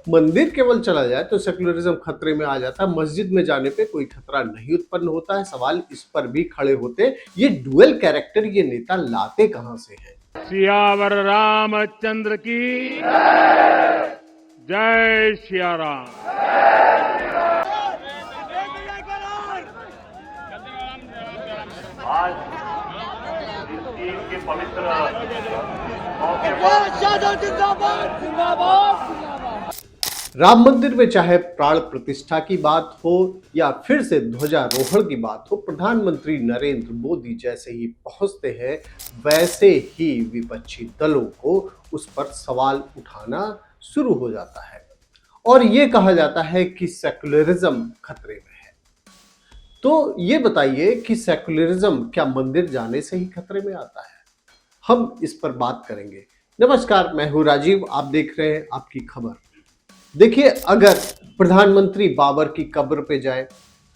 मंदिर केवल चला जाए तो सेक्युलरिज्म खतरे में आ जाता है, मस्जिद में जाने पे कोई खतरा नहीं उत्पन्न होता है। सवाल इस पर भी खड़े होते, ये डुअल कैरेक्टर ये नेता लाते कहां से हैं? सियावर रामचंद्र की जय सिया राम। आज इस ईद के पवित्र मौके पर राम मंदिर में चाहे प्राण प्रतिष्ठा की बात हो या फिर से ध्वजारोहण की बात हो, प्रधानमंत्री नरेंद्र मोदी जैसे ही पहुंचते हैं वैसे ही विपक्षी दलों को उस पर सवाल उठाना शुरू हो जाता है और ये कहा जाता है कि सेक्युलरिज्म खतरे में है। तो ये बताइए कि सेक्युलरिज्म क्या मंदिर जाने से ही खतरे में आता है? हम इस पर बात करेंगे। नमस्कार, मैं हूं राजीव, आप देख रहे हैं आपकी खबर। देखिए, अगर प्रधानमंत्री बाबर की कब्र पे जाए,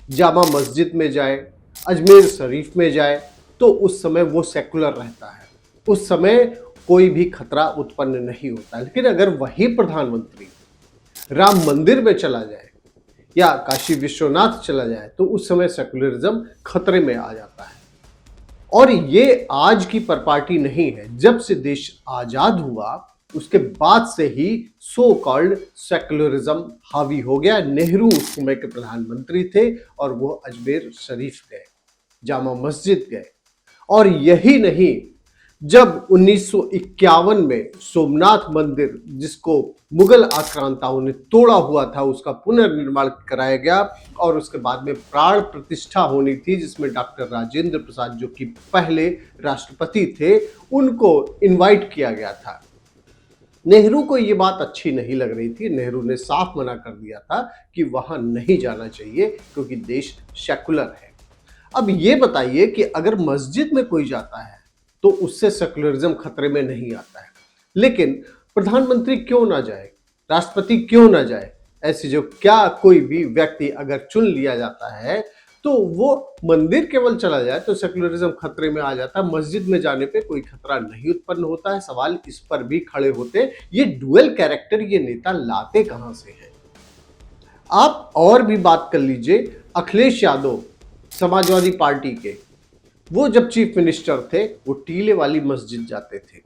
जामा मस्जिद में जाए, अजमेर शरीफ में जाए, तो उस समय वो सेकुलर रहता है, उस समय कोई भी खतरा उत्पन्न नहीं होता। लेकिन अगर वही प्रधानमंत्री राम मंदिर में चला जाए या काशी विश्वनाथ चला जाए तो उस समय सेकुलरिज्म खतरे में आ जाता है। और ये आज की परपाटी नहीं है, जब से देश आजाद हुआ उसके बाद से ही सो कॉल्ड सेकुलरिज्म हावी हो गया। नेहरू उस समय के प्रधानमंत्री थे और वो अजमेर शरीफ गए, जामा मस्जिद गए। और यही नहीं, जब 1951 में सोमनाथ मंदिर, जिसको मुगल आक्रांताओं ने तोड़ा हुआ था, उसका पुनर्निर्माण कराया गया और उसके बाद में प्राण प्रतिष्ठा होनी थी, जिसमें डॉक्टर राजेंद्र प्रसाद जो कि पहले राष्ट्रपति थे, उनको इनवाइट किया गया था। नेहरू को ये बात अच्छी नहीं लग रही थी। नेहरू ने साफ मना कर दिया था कि वहां नहीं जाना चाहिए क्योंकि देश सेकुलर है। अब ये बताइए कि अगर मस्जिद में कोई जाता है तो उससे सेकुलरिज्म खतरे में नहीं आता है, लेकिन प्रधानमंत्री क्यों ना जाए, राष्ट्रपति क्यों ना जाए? ऐसे जो क्या कोई भी व्यक्ति अगर चुन लिया जाता है तो वो मंदिर केवल चला जाए तो सेकुलरिज्म खतरे में आ जाता है, मस्जिद में जाने पे कोई खतरा नहीं उत्पन्न होता है। सवाल इस पर भी खड़े होते, ये डुअल कैरेक्टर ये नेता लाते कहां से हैं? आप और भी बात कर लीजिए, अखिलेश यादव समाजवादी पार्टी के, वो जब चीफ मिनिस्टर थे वो टीले वाली मस्जिद जाते थे।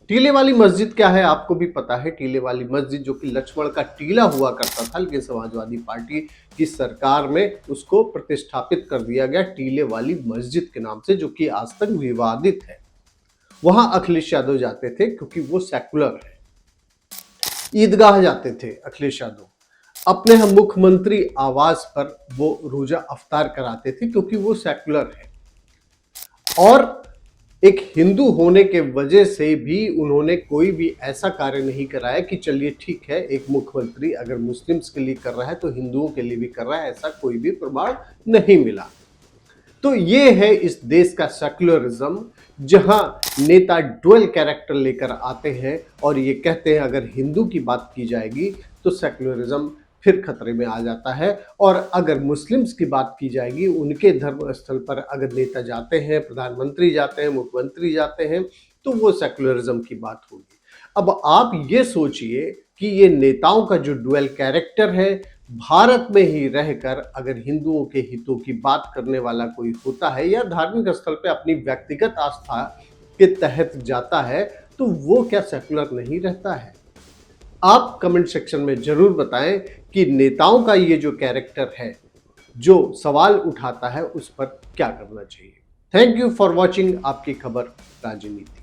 टीले वाली मस्जिद क्या है आपको भी पता है। टीले वाली मस्जिद जो कि लक्ष्मण का टीला हुआ करता था, लेकिन समाजवादी पार्टी की सरकार में उसको प्रतिष्ठापित कर दिया गया टीले वाली मस्जिद के नाम से, जो कि आज तक विवादित है। वहां अखिलेश यादव जाते थे क्योंकि वो सेकुलर है। ईदगाह जाते थे अखिलेश यादव, अपने हम मुख्यमंत्री आवास पर वो रोजा अफ्तार कराते थे क्योंकि वो सेकुलर है। और एक हिंदू होने के वजह से भी उन्होंने कोई भी ऐसा कार्य नहीं कराया कि चलिए ठीक है, एक मुख्यमंत्री अगर मुस्लिम्स के लिए कर रहा है तो हिंदुओं के लिए भी कर रहा है, ऐसा कोई भी प्रमाण नहीं मिला। तो ये है इस देश का सेकुलरिज्म, जहां नेता डुअल कैरेक्टर लेकर आते हैं और ये कहते हैं अगर हिंदू की बात की जाएगी तो सेकुलरिज्म फिर खतरे में आ जाता है, और अगर मुस्लिम्स की बात की जाएगी, उनके धर्म स्थल पर अगर नेता जाते हैं, प्रधानमंत्री जाते हैं, मुख्यमंत्री जाते हैं, तो वो सेकुलरिज्म की बात होगी। अब आप ये सोचिए कि ये नेताओं का जो डुअल कैरेक्टर है, भारत में ही रहकर अगर हिंदुओं के हितों की बात करने वाला कोई होता है या धार्मिक स्थल पे अपनी व्यक्तिगत आस्था के तहत जाता है, तो वो क्या सेकुलर नहीं रहता है? आप कमेंट सेक्शन में जरूर बताएं कि नेताओं का ये जो कैरेक्टर है, जो सवाल उठाता है, उस पर क्या करना चाहिए। थैंक यू फॉर वॉचिंग आपकी खबर राजनीति।